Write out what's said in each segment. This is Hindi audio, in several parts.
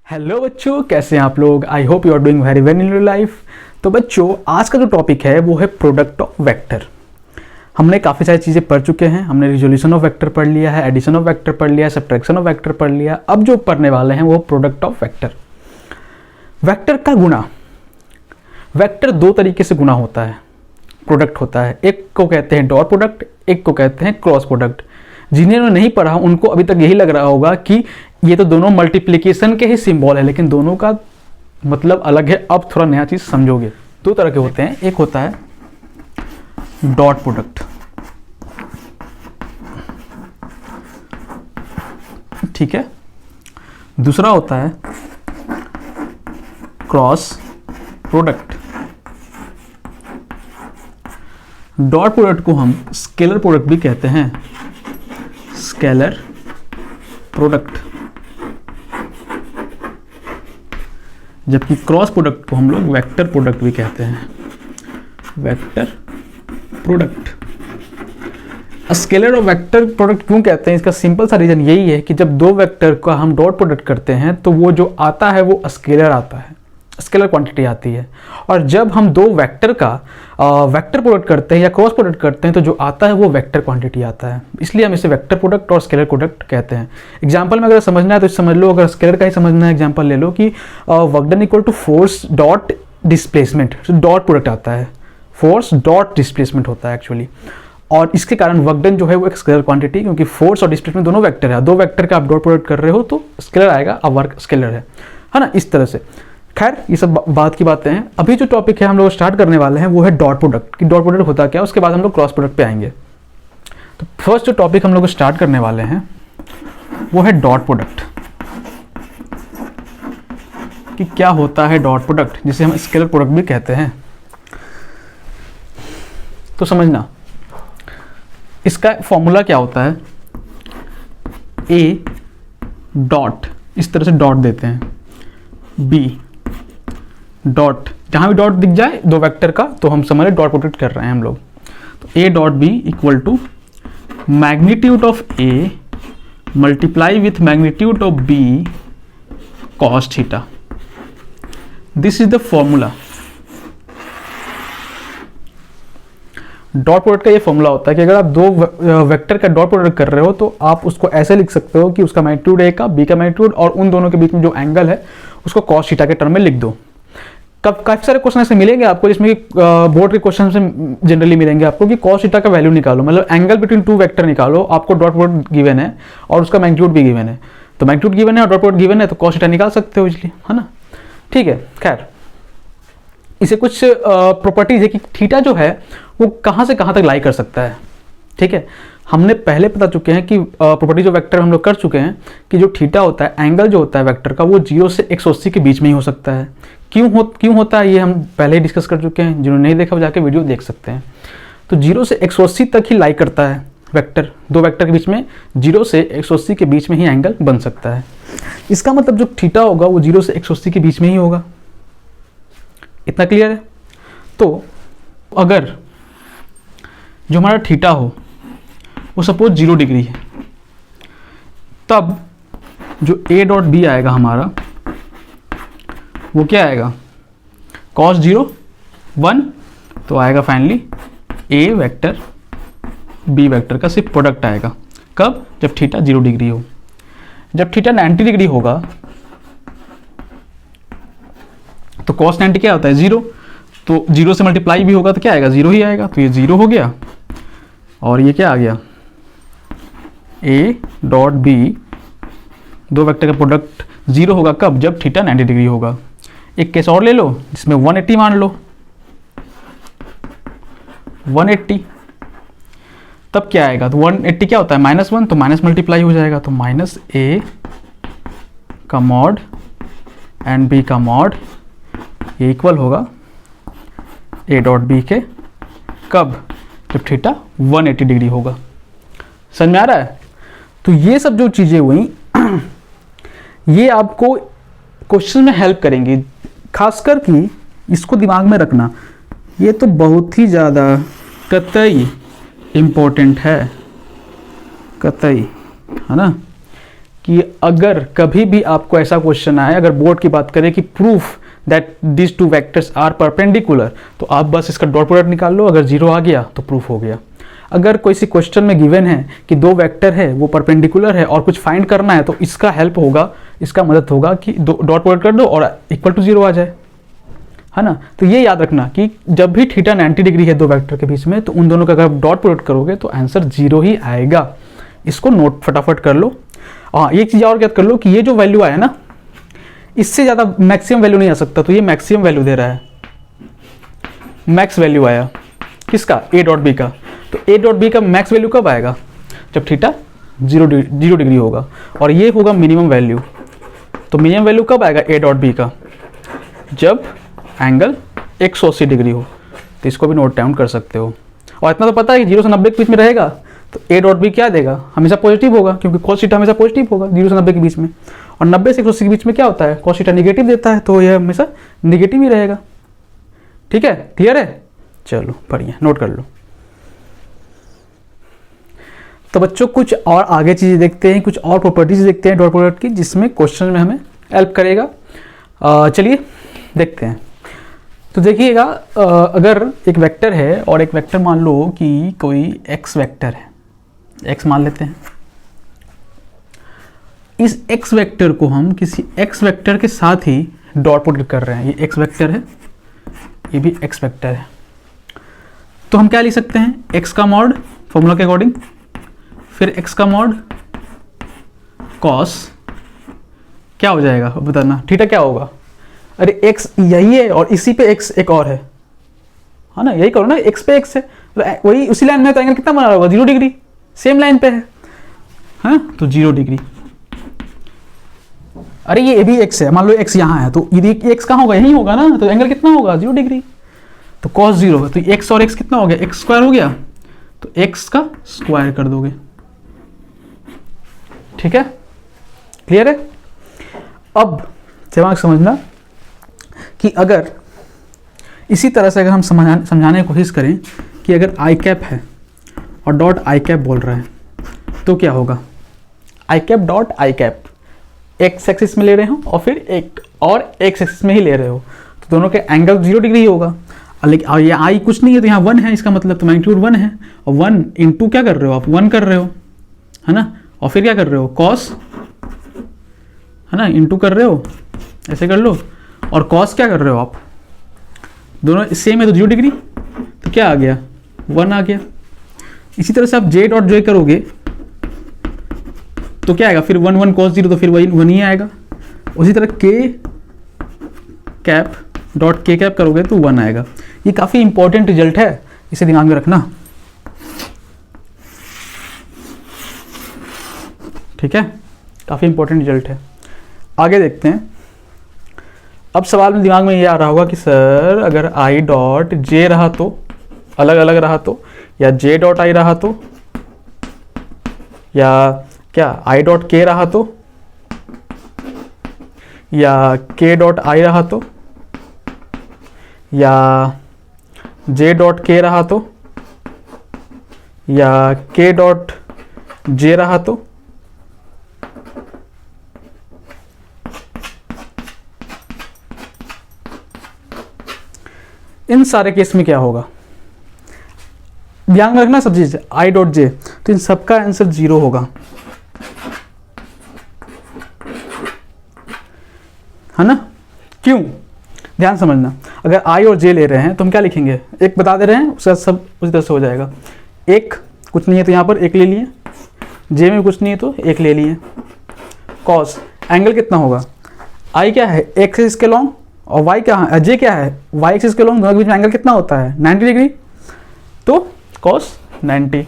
हेलो बच्चों, कैसे हैं आप लोग। I hope you are doing very well in your life. तो बच्चों, आज का जो टॉपिक है वो है प्रोडक्ट ऑफ वेक्टर। हमने काफ़ी सारी चीज़ें पढ़ चुके हैं। हमने रिजोल्यूशन ऑफ वेक्टर पढ़ लिया है, एडिशन ऑफ वेक्टर पढ़ लिया है, सब्ट्रैक्शन ऑफ वेक्टर पढ़ लिया। अब जो पढ़ने वाले हैं वो प्रोडक्ट ऑफ वेक्टर। वेक्टर का गुणा, वेक्टर दो तरीके से गुणा होता है, प्रोडक्ट होता है। एक को कहते हैं डॉट प्रोडक्ट, एक को कहते हैं क्रॉस प्रोडक्ट। जिन्होंने नहीं पढ़ा उनको अभी तक यही लग रहा होगा कि ये तो दोनों मल्टीप्लिकेशन के ही सिंबल है, लेकिन दोनों का मतलब अलग है। अब थोड़ा नया चीज समझोगे। दो तरह के होते हैं, एक होता है डॉट प्रोडक्ट, ठीक है, दूसरा होता है क्रॉस प्रोडक्ट। डॉट प्रोडक्ट को हम स्केलर प्रोडक्ट भी कहते हैं, स्केलर प्रोडक्ट, जबकि क्रॉस प्रोडक्ट को हम लोग वेक्टर प्रोडक्ट भी कहते हैं, वेक्टर प्रोडक्ट। स्केलर और वेक्टर प्रोडक्ट क्यों कहते हैं, इसका सिंपल सा रीजन यही है कि जब दो वेक्टर का हम डॉट प्रोडक्ट करते हैं तो वो जो आता है वो स्केलर आता है, स्केलर क्वांटिटी आती है। और जब हम दो वेक्टर का वेक्टर प्रोडक्ट करते हैं या क्रॉस प्रोडक्ट करते हैं तो जो आता है वो वेक्टर क्वांटिटी आता है। इसलिए हम इसे वेक्टर प्रोडक्ट और स्केलर प्रोडक्ट कहते हैं। एग्जांपल में अगर समझना है तो समझ लो, अगर स्केलर का ही समझना है एग्जांपल ले लो कि work done equal to force dot displacement, dot product आता है, फोर्स डॉट डिस्प्लेसमेंट होता है एक्चुअली। और इसके कारण वर्क डन जो है वो एक स्केलर क्वांटिटी, क्योंकि फोर्स और डिस्प्लेसमेंट दोनों वेक्टर है, दो वेक्टर का आप डॉट प्रोडक्ट कर रहे हो तो स्केलर आएगा, अब वर्क स्केलर है ना, इस तरह से। खैर, ये सब बात की बातें हैं। अभी जो टॉपिक है हम लोग स्टार्ट करने वाले हैं वो है डॉट प्रोडक्ट कि डॉट प्रोडक्ट होता क्या, उसके बाद हम लोग क्रॉस प्रोडक्ट पे आएंगे। तो फर्स्ट जो टॉपिक हम लोग स्टार्ट करने वाले हैं वो है डॉट प्रोडक्ट, कि क्या होता है डॉट प्रोडक्ट, जिसे हम स्केलर प्रोडक्ट भी कहते हैं। तो समझना, इसका फॉर्मूला क्या होता है, ए डॉट, इस तरह से डॉट देते हैं, बी डॉट, जहां भी डॉट दिख जाए दो वेक्टर का तो हम समझ डॉट प्रोडक्ट कर रहे हैं हम लोग। तो A dot B equal to magnitude of A multiply with magnitude of B cos theta. This is the formula. Dot product का ये फॉर्मूला होता है कि अगर आप दो वेक्टर का डॉट प्रोडक्ट कर रहे हो तो आप उसको ऐसे लिख सकते हो कि उसका मैग्नीट्यूड ए का, बी का मैग्नीट्यूड, और उन दोनों के बीच में जो एंगल है उसको कॉस थीटा के टर्म में लिख दो। काफी सारे क्वेश्चन ऐसे मिलेंगे आपको जिसमें कि बोर्ड के क्वेश्चन से जनरली मिलेंगे आपको कि कॉस थीटा का वैल्यू निकालो, मतलब एंगल बिटवीन टू वेक्टर निकालो। आपको डॉट प्रोडक्ट गिवन है और उसका मैग्नीट्यूड भी गिवन है, तो मैग्नीट्यूड गिवन है और डॉट प्रोडक्ट गिवन है तो कॉस थीटा निकाल सकते हो इसलिए, है ना, ठीक है। खैर, इसे कुछ प्रॉपर्टीज है कि थीटा जो है वो कहाँ से कहाँ तक लाई कर सकता है, ठीक है। हमने पहले बता चुके हैं कि प्रॉपर्टी जो वेक्टर हम लोग कर चुके हैं कि जो थीटा होता है, एंगल जो होता है वेक्टर का, वो 0 से 180 के बीच में ही हो सकता है। क्यों होता है ये हम पहले ही डिस्कस कर चुके हैं, जिन्होंने नहीं देखा वो जाके वीडियो देख सकते हैं। तो 0 से 180 तक ही लाई करता है वेक्टर, दो वेक्टर के बीच में 0 से 180 के बीच में ही एंगल बन सकता है। इसका मतलब जो थीटा होगा वो 0 से 180 के बीच में ही होगा। इतना क्लियर है। तो अगर जो हमारा थीटा हो वो सपोज 0 डिग्री है, तब जो ए डॉट बी आएगा हमारा वो क्या आएगा, cos 0 1, तो आएगा फाइनली ए वेक्टर बी वेक्टर का सिर्फ प्रोडक्ट आएगा। कब, जब थीटा 0 डिग्री हो। जब थीटा 90 डिग्री होगा तो cos 90 क्या होता है, 0, तो 0 से मल्टीप्लाई भी होगा तो क्या आएगा, 0 ही आएगा। तो ये 0 हो गया और ये क्या आ गया, ए डॉट बी, दो वेक्टर का प्रोडक्ट 0 होगा कब, जब थीटा 90 डिग्री होगा। एक केस और ले लो जिसमें 180 मान लो, 180, तब क्या आएगा, तो 180 क्या होता है, -1, तो माइनस मल्टीप्लाई हो जाएगा, तो माइनस ए का मॉड एंड बी का मॉड, ये इक्वल होगा ए डॉट बी के, कब, जब थीटा 180 डिग्री होगा। समझ में आ रहा है। तो ये सब जो चीजें हुई ये आपको क्वेश्चन में हेल्प करेंगी, खासकर कि इसको दिमाग में रखना, ये तो बहुत ही ज़्यादा कतई इम्पोर्टेंट है, कतई, है ना। कि अगर कभी भी आपको ऐसा क्वेश्चन आए, अगर बोर्ड की बात करें कि proof that this two vectors are perpendicular, तो आप बस इसका डॉट प्रोडक्ट निकाल लो, अगर जीरो आ गया तो प्रूफ हो गया। अगर कोई सी क्वेश्चन में गिवन है कि दो वेक्टर है वो परपेंडिकुलर है और कुछ फाइंड करना है, तो इसका हेल्प होगा, इसका मदद होगा कि डॉट प्रोडक्ट कर दो और इक्वल टू जीरो आ जाए, है ना। तो ये याद रखना कि जब भी थीटा 90 डिग्री है दो वेक्टर के बीच में, तो उन दोनों का अगर डॉट प्रोडक्ट करोगे तो आंसर जीरो ही आएगा। इसको नोट फटाफट कर लो। हाँ, एक चीज़ और याद कर लो कि ये जो वैल्यू आया ना, इससे ज़्यादा मैक्सिमम वैल्यू नहीं आ सकता, तो ये मैक्सिमम वैल्यू दे रहा है, मैक्स वैल्यू आया किसका, ए डॉट बी का। तो ए डॉट बी का मैक्स वैल्यू कब आएगा, जब थीटा जीरो डिग्री होगा, और ये होगा मिनिमम वैल्यू। तो मिनिमम वैल्यू कब आएगा ए डॉट बी का, जब एंगल 180 डिग्री हो। तो इसको भी नोट डाउन कर सकते हो। और इतना तो पता है कि 0 से 90 के बीच में रहेगा, तो ए डॉट बी क्या देगा, हमेशा पॉजिटिव होगा, क्योंकि कॉस थीटा हमेशा पॉजिटिव होगा 0 से 90 के बीच में। और 90 से 180 के बीच में क्या होता है, कॉस थीटा निगेटिव देता है, तो यह हमेशा निगेटिव ही रहेगा। ठीक है, क्लियर है, चलो बढ़िया, नोट कर लो। तो बच्चों कुछ और आगे चीज़ें देखते हैं, कुछ और प्रॉपर्टीज देखते हैं डॉट प्रोडक्ट की, जिसमें क्वेश्चन में हमें हेल्प करेगा। चलिए देखते हैं। तो देखिएगा, अगर एक वेक्टर है और एक वेक्टर मान लो कि कोई x वेक्टर है, x मान लेते हैं। इस x वेक्टर को हम किसी x वेक्टर के साथ ही डॉट प्रोडक्ट कर रहे हैं। ये x वेक्टर है, ये भी x वेक्टर है। तो हम क्या लिख सकते हैं, x का मॉड फॉर्मूला के अकॉर्डिंग, फिर x का मॉड कॉस, क्या हो जाएगा बताना, थीटा क्या होगा। अरे x यही है और इसी पे x एक और है ना, यही करो ना, x पे x है, तो वही उसी लाइन में, तो एंगल कितना बना होगा, 0 डिग्री, सेम लाइन पे है, हाँ, तो 0 डिग्री। अरे ये भी x है, मान लो x यहाँ है, तो ये x कहाँ होगा, यही होगा ना, तो एंगल कितना होगा, 0 डिग्री। तो cos 0 है, तो x और x कितना हो गया, x स्क्वायर हो गया, तो x का स्क्वायर कर दोगे। ठीक है, क्लियर है। अब दिमाग समझना कि अगर इसी तरह से अगर हम समझाने की कोशिश करें कि अगर आई कैप है और डॉट आई कैप बोल रहा है, तो क्या होगा, I cap dot I cap, X axis में ले रहे हो और फिर एक और एक्स एक्सिस में ही ले रहे हो, तो दोनों के एंगल 0 डिग्री ही होगा। लेकिन ये आई कुछ नहीं है, तो यहाँ 1 है, इसका मतलब तो मैग्नीट्यूड 1 है, और 1 इंटू क्या कर रहे हो आप, 1 कर रहे हो, है ना, और फिर क्या कर रहे हो, कॉस, है ना, इंटू कर रहे हो, ऐसे कर लो, और कॉस क्या कर रहे हो आप, दोनों सेम है तो 0 डिग्री, तो क्या आ गया, 1 आ गया। इसी तरह से आप जे डॉट जे करोगे तो क्या आएगा, फिर 1 1 cos 0, तो फिर वही 1 ही आएगा। उसी तरह के कैप डॉट के कैप करोगे तो 1 आएगा। ये काफ़ी इंपॉर्टेंट रिजल्ट है, इसे दिमाग में रखना। ठीक है, काफ़ी इंपॉर्टेंट रिजल्ट है। आगे देखते हैं। अब सवाल में दिमाग में ये आ रहा होगा कि सर अगर आई डॉट जे रहा तो, अलग अलग रहा तो, या जे डॉट आई रहा तो, या क्या आई डॉट के रहा तो, या के डॉट आई रहा तो, या जे डॉट के रहा तो, या के डॉट जे रहा तो, इन सारे केस में क्या होगा, ध्यान रखना सब चीज, आई डॉट जे, तो इन सबका आंसर 0 होगा, है ना। क्यों, ध्यान समझना। अगर आई और जे ले रहे हैं तो हम क्या लिखेंगे, एक बता दे रहे हैं, उसका सब उसी तरह से हो जाएगा। एक कुछ नहीं है तो यहाँ पर एक ले लिए, जे में कुछ नहीं है तो एक ले लिए। कॉस एंगल कितना होगा, आई क्या है एक्स एक्सिस के लॉन्ग, और वाई क्या है, जे क्या है वाई एक्सिस के लॉन्ग, दोनों के बीच में एंगल कितना होता है 90 डिग्री, तो कॉस 90,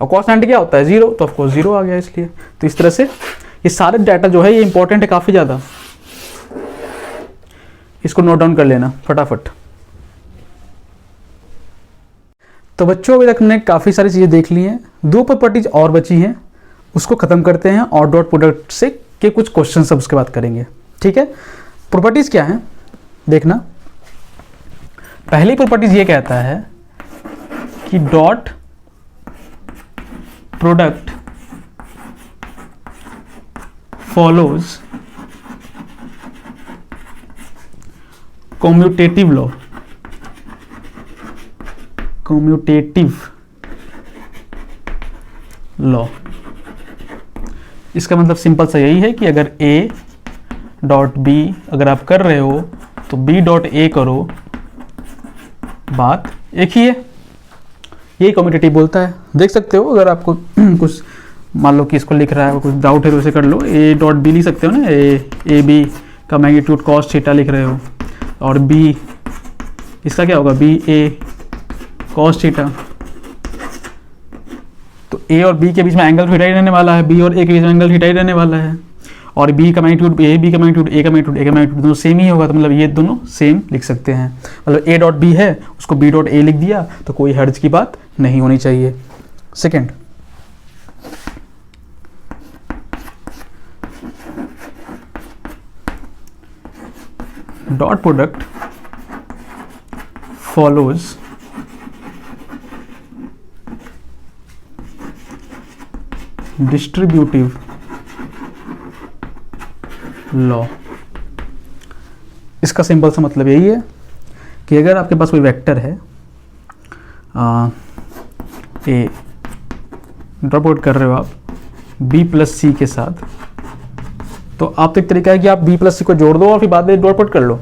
और कॉस 90 क्या होता है 0, तो ऑफकोर्स 0 आ गया इसलिए। तो इस तरह से ये सारे डाटा जो है ये इंपॉर्टेंट है काफ़ी ज़्यादा, इसको नोट डाउन कर लेना फटाफट। तो बच्चों अभी तक हमने काफ़ी सारी चीज़ें देख ली हैं, 2 प्रॉपर्टीज और बची हैं, उसको ख़त्म करते हैं और डॉट प्रोडक्ट से के कुछ क्वेश्चन सब उसके बाद करेंगे। ठीक है, प्रॉपर्टीज क्या है देखना। पहली प्रॉपर्टीज ये कहता है कि dot product follows commutative law, commutative law। इसका मतलब सिंपल सा यही है कि अगर A डॉट B अगर आप कर रहे हो तो B डॉट A करो, बात एक ही है। यही कम्यूटेटिव बोलता है। देख सकते हो अगर आपको कुछ मान लो कि इसको लिख रहा है, कुछ डाउट है तो उसे कर लो। A डॉट B लिख सकते हो ना, ए बी का मैग्नीट्यूड कॉस थीटा लिख रहे हो, और B इसका क्या होगा, बी ए कॉस थीटा। तो A और B के बीच में एंगल थीटा ही रहने वाला है, B और A के बीच में एंगल थीटा ही रहने वाला है। और B का मैग्नीट्यूड A, B का मैग्नीट्यूड A का मैग्नीट्यूड A का मैग्नीट्यूड दोनों सेम ही होगा, तो मतलब ये दोनों सेम लिख सकते हैं। मतलब A डॉट B है, उसको B डॉट A लिख दिया तो कोई हर्ज की बात नहीं होनी चाहिए। Second, dot product follows distributive law। इसका सिंपल सा मतलब यही है कि अगर आपके पास कोई वेक्टर है ए, ड्रॉप आउट कर रहे हो आप बी प्लस सी के साथ, तो आप तो एक तरीका है कि आप बी प्लस सी को जोड़ दो और फिर बाद में ड्रॉप आउट कर लो।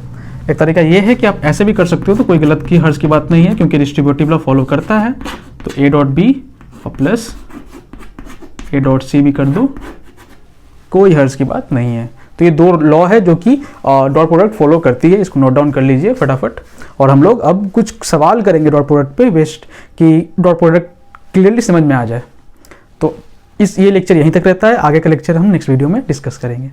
एक तरीका ये है कि आप ऐसे भी कर सकते हो, तो कोई गलत की हर्ज की बात नहीं है क्योंकि डिस्ट्रीब्यूटिव लॉ फॉलो करता है। तो ए डॉट बी और प्लस ए डॉट सी भी कर दो, कोई हर्ज की बात नहीं है। तो ये दो लॉ है जो कि डॉट प्रोडक्ट फॉलो करती है। इसको नोट डाउन कर लीजिए फटाफट। और हम लोग अब कुछ सवाल करेंगे डॉट प्रोडक्ट पे बेस्ट, कि डॉट प्रोडक्ट क्लियरली समझ में आ जाए। तो ये लेक्चर यहीं तक रहता है, आगे का लेक्चर हम नेक्स्ट वीडियो में डिस्कस करेंगे।